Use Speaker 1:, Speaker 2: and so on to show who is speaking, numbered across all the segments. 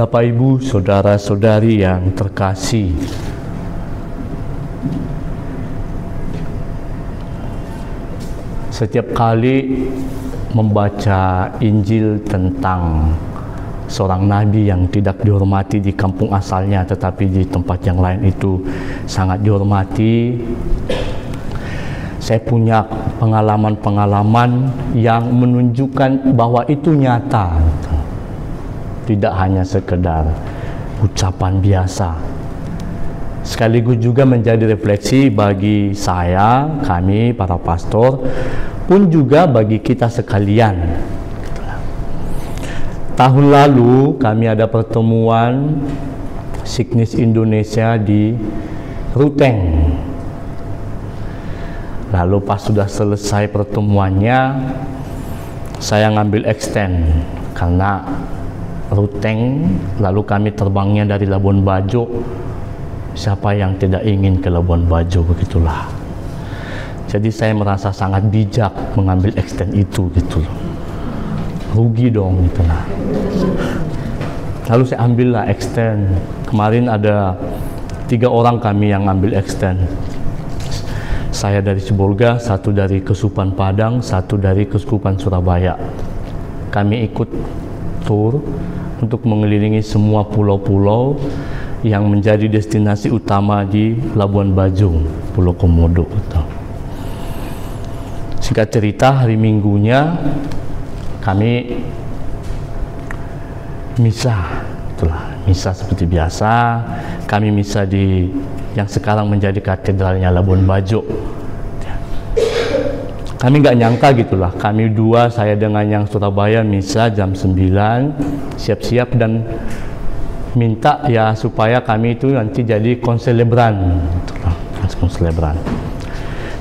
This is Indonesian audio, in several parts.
Speaker 1: Bapak, Ibu, saudara-saudari yang terkasih, setiap kali membaca Injil tentang seorang nabi yang tidak dihormati di kampung asalnya, tetapi di tempat yang lain itu sangat dihormati, saya punya pengalaman-pengalaman yang menunjukkan bahwa itu nyata, tidak hanya sekedar ucapan biasa. Sekaligus juga menjadi refleksi bagi saya, kami para pastor, pun juga bagi kita sekalian. Tahun lalu kami ada pertemuan Signis Indonesia di Ruteng. Lalu pas sudah selesai pertemuannya, saya ngambil extend karena Ruteng, lalu kami terbangnya dari Labuan Bajo. Siapa yang tidak ingin ke Labuan Bajo, begitulah. Jadi saya merasa sangat bijak mengambil extend itu, gitu loh. Rugi dong, gitu lah. Lalu saya ambillah extend. Kemarin ada 3 orang kami yang ambil extend. Saya dari Sibolga, 1 dari Kesupan Padang, 1 dari Keuskupan Surabaya. Kami ikut tur untuk mengelilingi semua pulau-pulau yang menjadi destinasi utama di Labuan Bajo, Pulau Komodo. Singkat cerita, hari Minggunya kami misa, itulah misa seperti biasa. Kami misa di yang sekarang menjadi katedralnya Labuan Bajo. Kami nggak nyangka gitulah, kami 2, saya dengan yang Surabaya misa jam 9, siap-siap dan minta ya supaya kami itu nanti jadi konselebran, konselebran.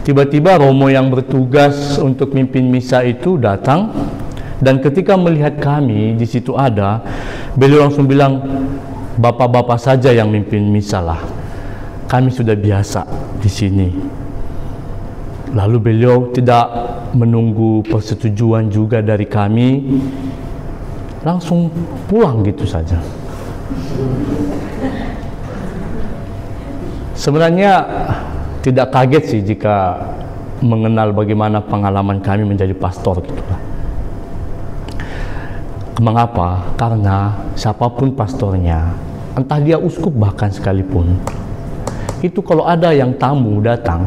Speaker 1: Tiba-tiba Romo yang bertugas untuk mimpin misa itu datang, dan ketika melihat kami di situ ada, beliau langsung bilang, bapak-bapak saja yang mimpin misa lah, kami sudah biasa di sini. Lalu beliau tidak menunggu persetujuan juga dari kami, langsung pulang gitu saja. Sebenarnya tidak kaget sih jika mengenal bagaimana pengalaman kami menjadi pastor gitulah. Mengapa? Karena siapapun pastornya, entah dia uskup bahkan sekalipun, itu kalau ada yang tamu datang,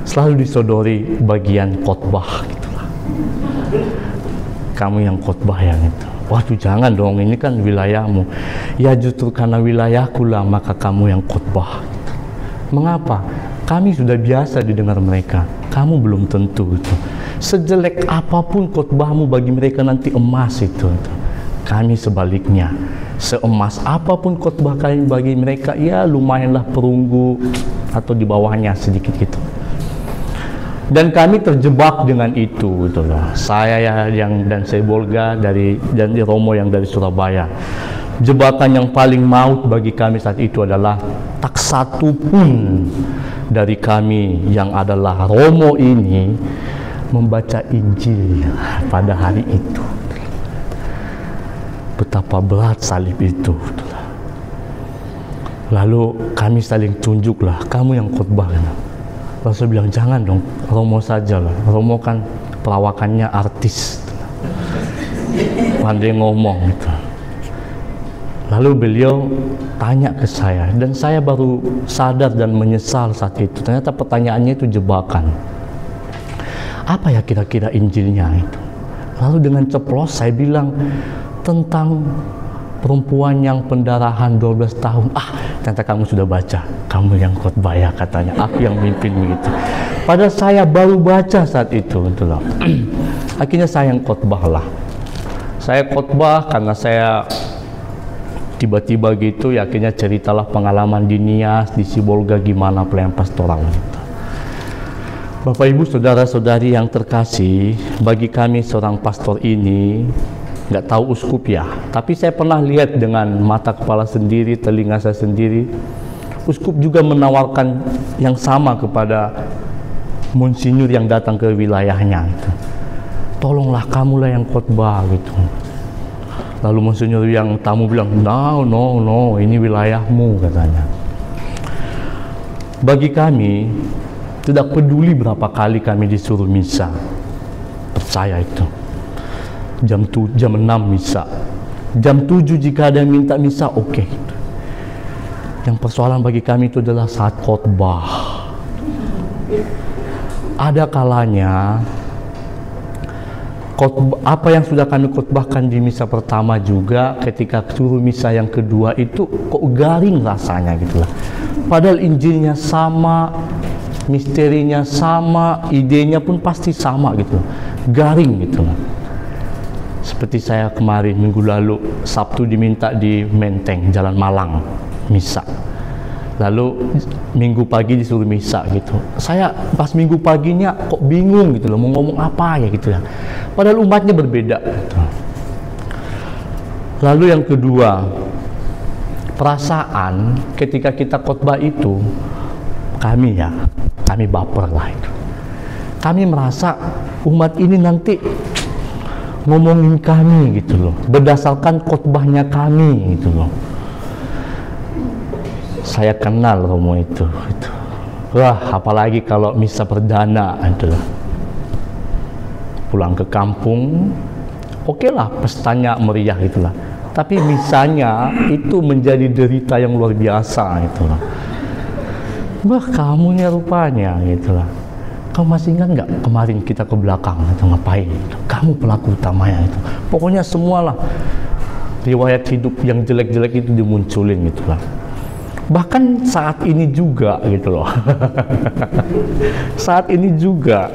Speaker 1: selalu disodori bagian khotbah gitulah. Kamu yang khotbah yang itu. Waduh, jangan dong, ini kan wilayahmu. Ya justru karena wilayahku lah maka kamu yang khotbah. Mengapa? Kami sudah biasa didengar mereka, kamu belum tentu itu. Sejelek apapun khotbahmu bagi mereka nanti emas itu. Kami sebaliknya, seemas apapun khotbah kami bagi mereka, ya lumayanlah perunggu atau di bawahnya sedikit gitu. Dan kami terjebak dengan itu, gitu loh. Saya yang dan Sibolga dan Romo yang dari Surabaya. Jebakan yang paling maut bagi kami saat itu adalah tak satu pun dari kami yang adalah Romo ini membaca Injil pada hari itu. Betapa berat salib itu. Lalu kami saling tunjuklah, kamu yang khotbah. Lalu saya bilang, jangan dong, Romo saja lah. Romo kan perawakannya artis, pandai ngomong gitu. Lalu beliau tanya ke saya, dan saya baru sadar dan menyesal saat itu. Ternyata pertanyaannya itu jebakan. Apa ya kira-kira Injilnya itu? Lalu dengan ceplos saya bilang tentang perempuan yang pendarahan 12 tahun. Ternyata kamu sudah baca, kamu yang khotbah ya katanya, aku yang mimpin begitu. Padahal saya baru baca saat itu, itulah. Akhirnya saya yang khotbah lah. Saya khotbah karena saya tiba-tiba gitu, ya akhirnya ceritalah pengalaman di Nias, di Sibolga gimana pelayan pastoral gitu. Bapak, Ibu, saudara-saudari yang terkasih, bagi kami seorang pastor ini nggak tahu uskup ya, tapi saya pernah lihat dengan mata kepala sendiri, telinga saya sendiri, uskup juga menawarkan yang sama kepada monsinyur yang datang ke wilayahnya gitu. Tolonglah kamulah yang khotbah gitu. Lalu Monsinyur yang tamu bilang, no, ini wilayahmu, katanya. Bagi kami, tidak peduli berapa kali kami disuruh misa, percaya itu. Jam 6 misa, jam 7 jika ada yang minta misa, oke. Yang persoalan bagi kami itu adalah saat khotbah. Ada kalanya apa yang sudah kami khotbahkan di misa pertama juga, ketika suruh misa yang kedua itu kok garing rasanya gitu lah. Padahal Injilnya sama, misterinya sama, idenya pun pasti sama gitu, garing gitu lah. Seperti saya kemarin minggu lalu Sabtu diminta di Menteng, Jalan Malang, misa. Lalu minggu pagi disuruh misa gitu. Saya pas minggu paginya kok bingung gitu loh, mau ngomong apa ya gitu ya. Padahal umatnya berbeda gitu. Lalu yang kedua, perasaan ketika kita khotbah itu, kami baper lah itu. Kami merasa umat ini nanti ngomongin kami gitu loh, berdasarkan khotbahnya kami gitu loh. Saya kenal Romo itu. Wah, apalagi kalau misa perdana adalah pulang ke kampung, oke lah, pestanya meriah itulah. Tapi misanya itu menjadi derita yang luar biasa itulah. Wah, kamu nya rupanya gitulah. Kamu masih ingat nggak kemarin kita ke belakang itu ngapain? Kamu pelaku utamanya itu. Pokoknya semualah riwayat hidup yang jelek-jelek itu dimunculin gitulah. Bahkan saat ini juga gitu loh. Saat ini juga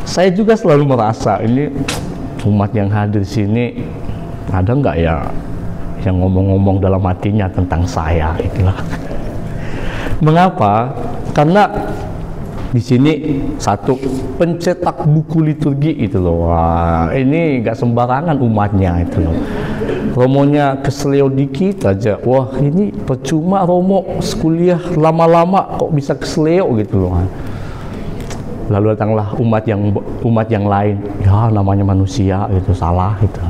Speaker 1: saya juga selalu merasa ini umat yang hadir sini ada nggak ya yang ngomong-ngomong dalam hatinya tentang saya itulah. Mengapa? Karena di sini satu pencetak buku liturgi itu loh. Wah, ini nggak sembarangan umatnya itu loh. Romonya keseleo dikit aja, wah ini percuma Romo sekuliah lama-lama kok bisa keseleo gitu loh. Lalu datanglah umat yang lain, ya namanya manusia itu salah gitu.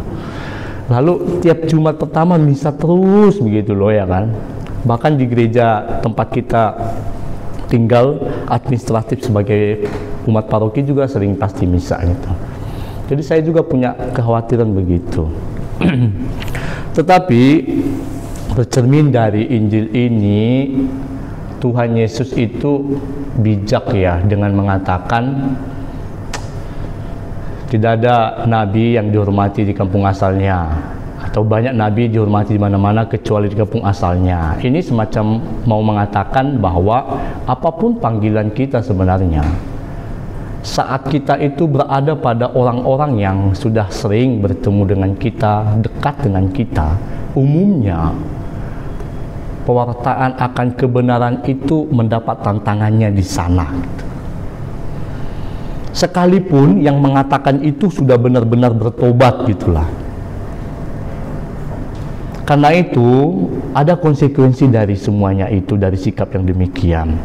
Speaker 1: Lalu tiap Jumat pertama misa terus begitu loh ya kan. Bahkan di gereja tempat kita tinggal administratif sebagai umat paroki juga sering pasti misa gitu. Jadi saya juga punya kekhawatiran begitu. Tetapi tercermin dari Injil ini, Tuhan Yesus itu bijak ya dengan mengatakan tidak ada nabi yang dihormati di kampung asalnya, atau banyak nabi dihormati di mana-mana kecuali di kampung asalnya. Ini semacam mau mengatakan bahwa apapun panggilan kita sebenarnya, saat kita itu berada pada orang-orang yang sudah sering bertemu dengan kita, dekat dengan kita, umumnya pewartaan akan kebenaran itu mendapat tantangannya di sana. Sekalipun yang mengatakan itu sudah benar-benar bertobat gitulah. Karena itu ada konsekuensi dari semuanya itu, dari sikap yang demikian.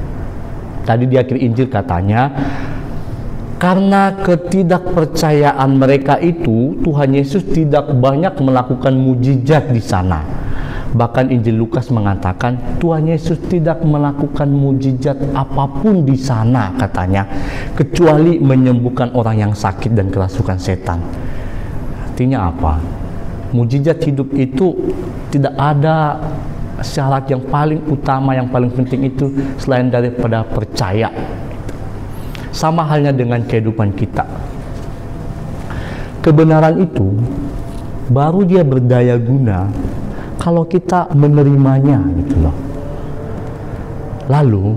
Speaker 1: Tadi di akhir Injil katanya, karena ketidakpercayaan mereka itu, Tuhan Yesus tidak banyak melakukan mujizat di sana. Bahkan Injil Lukas mengatakan Tuhan Yesus tidak melakukan mujizat apapun di sana katanya, kecuali menyembuhkan orang yang sakit dan kerasukan setan. Artinya apa? Mujizat hidup itu tidak ada syarat yang paling utama, yang paling penting itu selain daripada percaya. Sama halnya dengan kehidupan kita. Kebenaran itu baru dia berdaya guna kalau kita menerimanya gitu loh. Lalu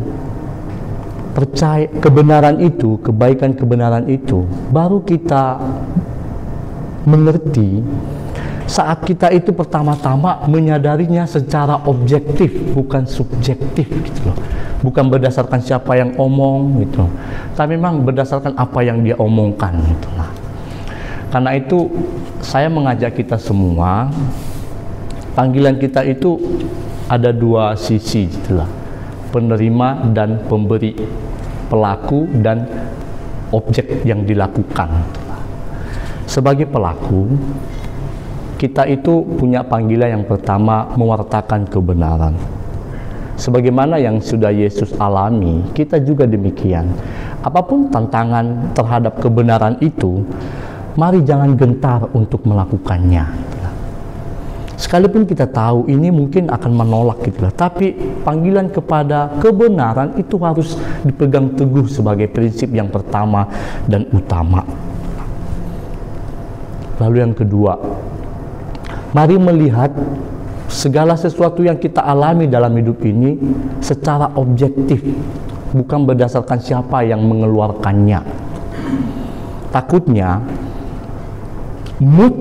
Speaker 1: percaya kebenaran itu, kebaikan kebenaran itu baru kita mengerti saat kita itu pertama-tama menyadarinya secara objektif, bukan subjektif gitu loh. Bukan berdasarkan siapa yang omong gitu, tapi memang berdasarkan apa yang dia omongkan gitu lah. Karena itu saya mengajak kita semua, panggilan kita itu ada dua sisi gitulah, penerima dan pemberi, pelaku dan objek yang dilakukan. Sebagai pelaku, kita itu punya panggilan yang pertama, mewartakan kebenaran. Sebagaimana yang sudah Yesus alami, kita juga demikian. Apapun tantangan terhadap kebenaran itu, mari jangan gentar untuk melakukannya. Sekalipun kita tahu ini mungkin akan menolak gitu lah, tapi panggilan kepada kebenaran itu harus dipegang teguh sebagai prinsip yang pertama dan utama. Lalu yang kedua, mari melihat segala sesuatu yang kita alami dalam hidup ini secara objektif, bukan berdasarkan siapa yang mengeluarkannya. Takutnya mood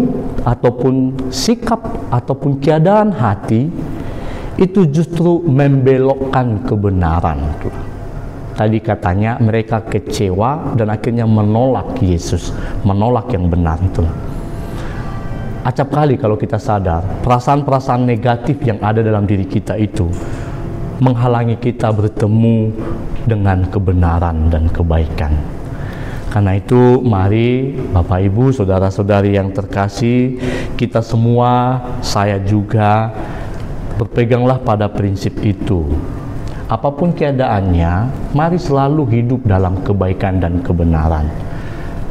Speaker 1: ataupun sikap ataupun keadaan hati itu justru membelokkan kebenaran. Tadi katanya mereka kecewa dan akhirnya menolak Yesus, menolak yang benar itu. Acap kali kalau kita sadar, perasaan-perasaan negatif yang ada dalam diri kita itu menghalangi kita bertemu dengan kebenaran dan kebaikan. Karena itu, mari Bapak Ibu, saudara-saudari yang terkasih, kita semua, saya juga, berpeganglah pada prinsip itu. Apapun keadaannya, mari selalu hidup dalam kebaikan dan kebenaran.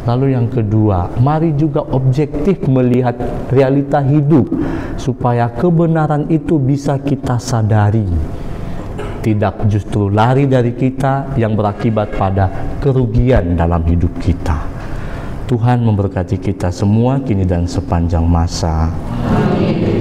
Speaker 1: Lalu yang kedua, mari juga objektif melihat realita hidup supaya kebenaran itu bisa kita sadari. Tidak justru lari dari kita yang berakibat pada kerugian dalam hidup kita. Tuhan memberkati kita semua kini dan sepanjang masa. Amin.